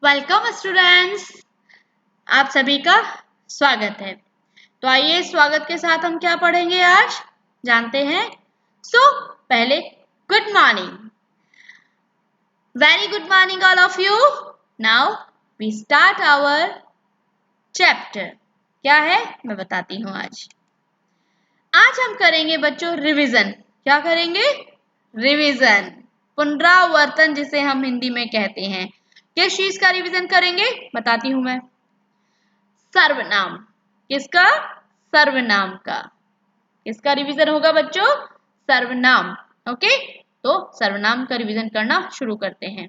Welcome students, आप सभी का स्वागत है। तो आइए स्वागत के साथ हम क्या पढ़ेंगे आज जानते हैं। पहले good morning, very good morning all of you. Now we start our chapter. क्या है मैं बताती हूँ। आज हम करेंगे बच्चों रिवीजन। क्या करेंगे? रिवीजन, पुनरावर्तन जिसे हम हिंदी में कहते हैं। किस चीज का रिवीजन करेंगे बताती हूं मैं। सर्वनाम। किसका? सर्वनाम का। किसका रिवीजन होगा बच्चों? सर्वनाम। ओके, तो सर्वनाम का रिवीजन करना शुरू करते हैं।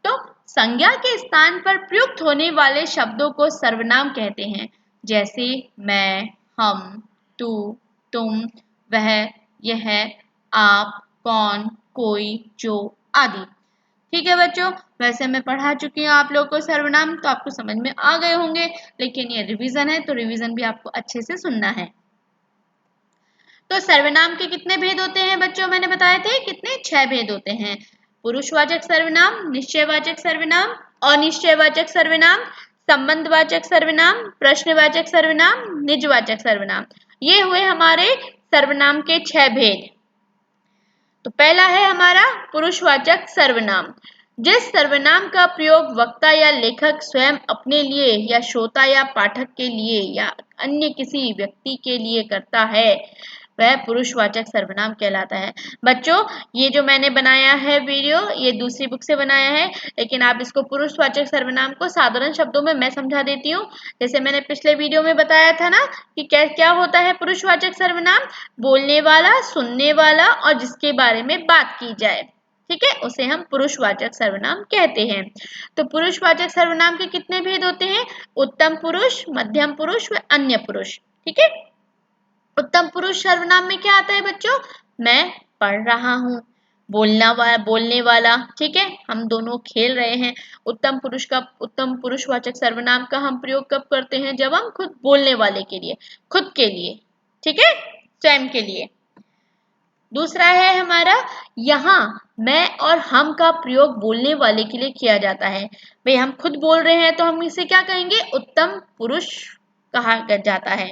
तो संज्ञा के स्थान पर प्रयुक्त होने वाले शब्दों को सर्वनाम कहते हैं, जैसे मैं, हम, तू, तुम, वह, यह, आप, कौन, कोई, जो आदि। ठीक है बच्चों, वैसे मैं पढ़ा चुकी हूँ आप लोगों को सर्वनाम, तो आपको समझ में आ गए होंगे, लेकिन ये रिवीजन है तो रिवीजन भी आपको अच्छे से सुनना है। तो सर्वनाम के कितने भेद होते हैं बच्चों? मैंने बताए थे कितने? 6 भेद होते हैं। पुरुषवाचक सर्वनाम, निश्चयवाचक सर्वनाम, अनिश्चयवाचक सर्वनाम, संबंधवाचक सर्वनाम, प्रश्नवाचक सर्वनाम, निजवाचक सर्वनाम। ये हुए हमारे सर्वनाम के 6 भेद। तो पहला है हमारा पुरुषवाचक सर्वनाम। जिस सर्वनाम का प्रयोग वक्ता या लेखक स्वयं अपने लिए या श्रोता या पाठक के लिए या अन्य किसी व्यक्ति के लिए करता है, वह पुरुषवाचक सर्वनाम कहलाता है। बच्चों, ये जो मैंने बनाया है वीडियो, ये दूसरी बुक से बनाया है, लेकिन आप इसको पुरुषवाचक सर्वनाम को साधारण शब्दों में मैं समझा देती हूँ। जैसे मैंने पिछले वीडियो में बताया था ना कि क्या क्या होता है पुरुषवाचक सर्वनाम। बोलने वाला, सुनने वाला और जिसके बारे में बात की जाए, ठीक है, उसे हम पुरुषवाचक सर्वनाम कहते हैं। तो पुरुषवाचक सर्वनाम के कितने भेद होते हैं? उत्तम पुरुष, मध्यम पुरुष व अन्य पुरुष। ठीक है, उत्तम पुरुष सर्वनाम में क्या आता है बच्चों? मैं पढ़ रहा हूँ, बोलने वाला, ठीक है, हम दोनों खेल रहे हैं। उत्तम पुरुषवाचक सर्वनाम का हम प्रयोग कब करते हैं? जब हम खुद बोलने वाले के लिए, खुद के लिए, ठीक है, स्वयं के लिए। दूसरा है हमारा, यहाँ मैं और हम का प्रयोग बोलने वाले के लिए किया जाता है। भाई हम खुद बोल रहे हैं तो हम इसे क्या कहेंगे? उत्तम पुरुष कहा जाता है।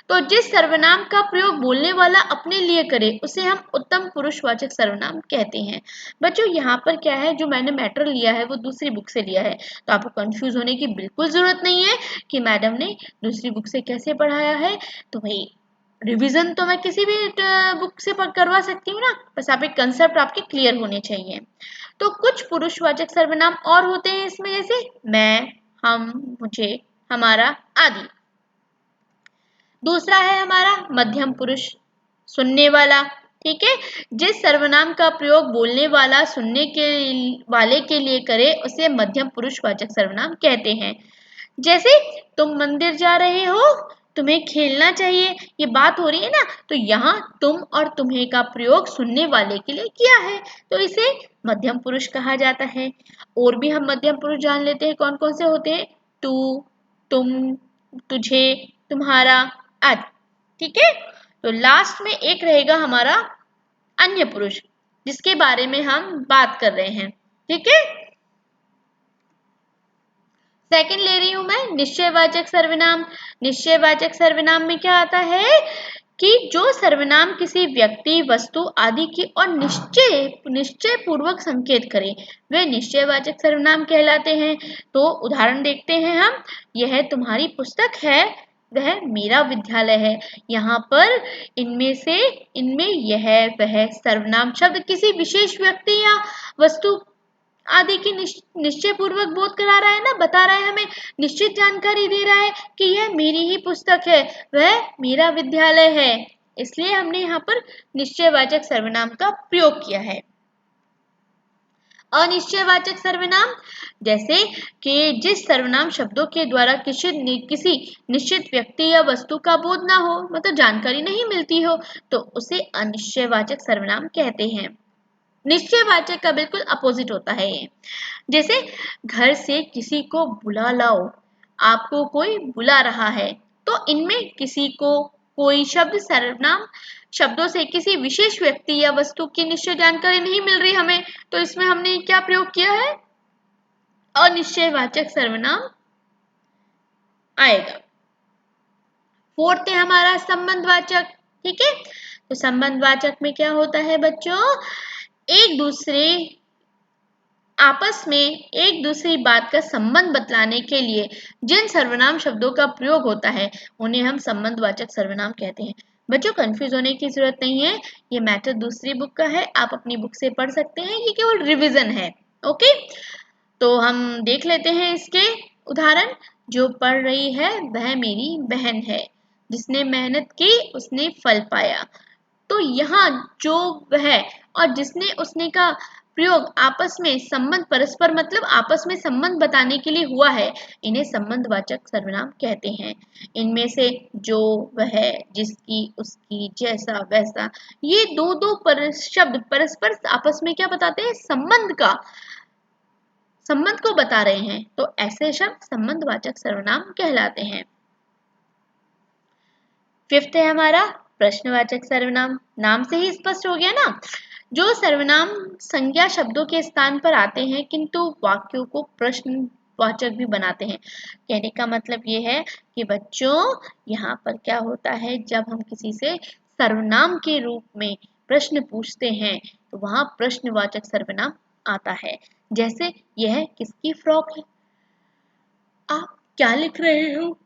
तो जिस सर्वनाम का प्रयोग बोलने वाला अपने लिए करे उसे हम उत्तम पुरुषवाचक सर्वनाम कहते हैं। बच्चों यहाँ पर क्या है, जो मैंने मैटर लिया है वो दूसरी बुक से लिया है, तो आपको कंफ्यूज होने की बिल्कुल जरूरत नहीं है कि मैडम ने दूसरी बुक से कैसे पढ़ाया है। तो भाई रिवीजन तो मैं किसी भी बुक से करवा सकती हूँ ना, बस आप एक कंसेप्ट आपके क्लियर होने चाहिए। तो कुछ पुरुषवाचक सर्वनाम और होते हैं इसमें, जैसे मैं, हम, मुझे, हमारा आदि। दूसरा है हमारा मध्यम पुरुष, सुनने वाला, ठीक है, जिस सर्वनाम का प्रयोग बोलने वाला सुनने के वाले के लिए करे उसे मध्यम पुरुषवाचक सर्वनाम कहते हैं। जैसे तुम मंदिर जा रहे हो, तुम्हें खेलना चाहिए, ये बात हो रही है ना, तो यहाँ तुम और तुम्हें का प्रयोग सुनने वाले के लिए किया है, तो इसे मध्यम पुरुष कहा जाता है। और भी हम मध्यम पुरुष जान लेते हैं कौन कौन से होते हैं। तू, तुम, तुझे, तुम्हारा आदि। ठीक है, तो लास्ट में एक रहेगा हमारा अन्य पुरुष, जिसके बारे में हम बात कर रहे हैं। ठीक है, सेकंड ले रही हूं मैं निश्चयवाचक सर्वनाम। निश्चयवाचक सर्वनाम में क्या आता है कि जो सर्वनाम किसी व्यक्ति, वस्तु आदि की और निश्चय पूर्वक संकेत करे, वे निश्चयवाचक सर्वनाम कहलाते हैं। तो उदाहरण देखते हैं हम। यह तुम्हारी पुस्तक है, वह मेरा विद्यालय है। यहाँ पर इनमें यह वह सर्वनाम शब्द किसी विशेष व्यक्ति या वस्तु आदि की निश्चय पूर्वक बोध करा रहा है ना, बता रहा है, हमें निश्चित जानकारी दे रहा है कि यह मेरी ही पुस्तक है, वह मेरा विद्यालय है। इसलिए हमने यहाँ पर निश्चयवाचक सर्वनाम का प्रयोग किया है। अनिश्चयवाचक सर्वनाम, जैसे कि जिस सर्वनाम शब्दों के द्वारा किसी निश्चित व्यक्ति या वस्तु का बोध ना हो, मतलब जानकारी नहीं मिलती हो, तो उसे अनिश्चयवाचक सर्वनाम कहते हैं। निश्चयवाचक का बिल्कुल अपोजिट होता है ये। जैसे घर से किसी को बुला लाओ, आपको कोई बुला रहा है, तो इनमें किसी को, कोई शब्द सर्वनाम शब्दों से किसी विशेष व्यक्ति या वस्तु की निश्चय जानकारी नहीं मिल रही हमें, तो इसमें हमने क्या प्रयोग किया है? अनिश्चयवाचक सर्वनाम आएगा। फोर्थ है हमारा संबंधवाचक। ठीक है, तो संबंधवाचक में क्या होता है बच्चों, एक दूसरे आपस में एक दूसरी बात का संबंध बतलाने के लिए जिन सर्वनाम शब्दों का प्रयोग होता है उन्हें हम संबंधवाचक सर्वनाम कहते हैं। बच्चों कंफ्यूज होने की जरूरत नहीं है, ये मैथड दूसरी बुक का है, आप अपनी बुक से पढ़ सकते हैं, ये केवल रिवीजन है। ओके, तो हम देख लेते हैं इसके उदाहरण। जो पढ़ रही है वह मेरी बहन है, जिसने मेहनत की उसने फल पाया। तो यहाँ जो वह और जिसने उसने का प्रयोग आपस में संबंध परस्पर मतलब आपस में संबंध बताने के लिए हुआ है, इन्हें संबंधवाचक सर्वनाम कहते हैं। इनमें से जो वह, जिसकी, उसकी, जैसा, वैसा, ये दो शब्द परस्पर आपस में क्या बताते हैं, संबंध को बता रहे हैं, तो ऐसे शब्द संबंधवाचक सर्वनाम कहलाते हैं। फिफ्थ है हमारा प्रश्नवाचक सर्वनाम। नाम से ही स्पष्ट हो गया ना, जो सर्वनाम संज्ञा शब्दों के स्थान पर आते हैं किंतु वाक्यों को प्रश्नवाचक भी बनाते हैं। कहने का मतलब ये है कि बच्चों यहाँ पर क्या होता है, जब हम किसी से सर्वनाम के रूप में प्रश्न पूछते हैं तो वहां प्रश्नवाचक सर्वनाम आता है। जैसे यह किसकी फ्रॉक है, आप क्या लिख रहे हो।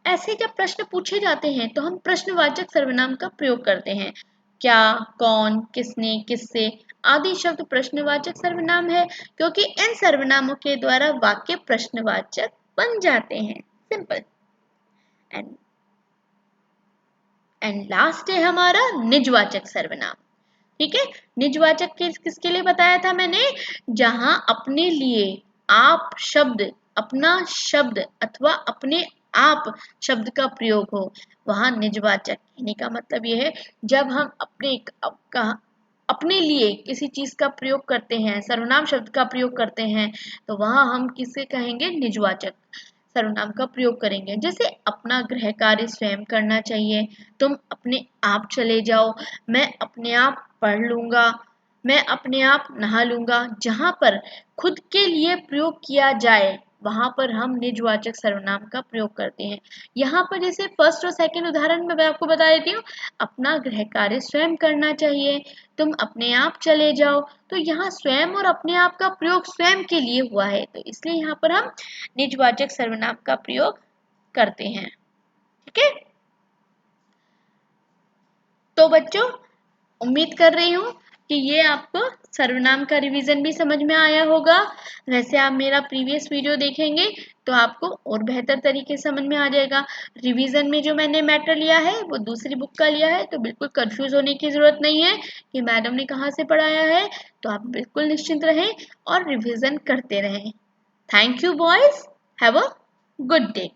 ऐसे जब प्रश्न पूछे जाते हैं तो हम प्रश्नवाचक सर्वनाम का प्रयोग करते हैं। क्या, कौन, किसने, किससे आदि शब्द प्रश्नवाचक सर्वनाम है, क्योंकि इन सर्वनामों के द्वारा वाक्य प्रश्नवाचक बन जाते हैं। सिंपल। एंड लास्ट है हमारा निजवाचक सर्वनाम। ठीक है, निजवाचक किसके लिए बताया था मैंने, जहां अपने लिए आप शब्द, अपना शब्द अथवा अपने आप शब्द का प्रयोग हो, वहां निजवाचक। कहने का मतलब यह है जब हम अपने लिए किसी चीज का प्रयोग करते हैं, सर्वनाम शब्द का प्रयोग करते हैं, तो वहां हम किसे कहेंगे, निजवाचक सर्वनाम का प्रयोग करेंगे। जैसे अपना गृह कार्य स्वयं करना चाहिए, तुम अपने आप चले जाओ, मैं अपने आप पढ़ लूंगा, मैं अपने आप नहा लूंगा। जहां पर खुद के लिए प्रयोग किया जाए वहां पर हम निजवाचक सर्वनाम का प्रयोग करते हैं। यहाँ पर जैसे फर्स्ट और सेकंड उदाहरण में मैं आपको बता देती हूँ, अपना गृह कार्य स्वयं करना चाहिए, तुम अपने आप चले जाओ। तो यहाँ स्वयं और अपने आप का प्रयोग स्वयं के लिए हुआ है, तो इसलिए यहाँ पर हम निजवाचक सर्वनाम का प्रयोग करते हैं। ठीक है, तो बच्चों उम्मीद कर रही हूँ कि ये आपको सर्वनाम का रिवीजन भी समझ में आया होगा। वैसे आप मेरा प्रीवियस वीडियो देखेंगे तो आपको और बेहतर तरीके से समझ में आ जाएगा। रिवीजन में जो मैंने मैटर लिया है वो दूसरी बुक का लिया है, तो बिल्कुल कंफ्यूज होने की जरूरत नहीं है कि मैडम ने कहाँ से पढ़ाया है। तो आप बिल्कुल निश्चिंत रहें और रिवीजन करते रहें। Thank you boys, have a good day.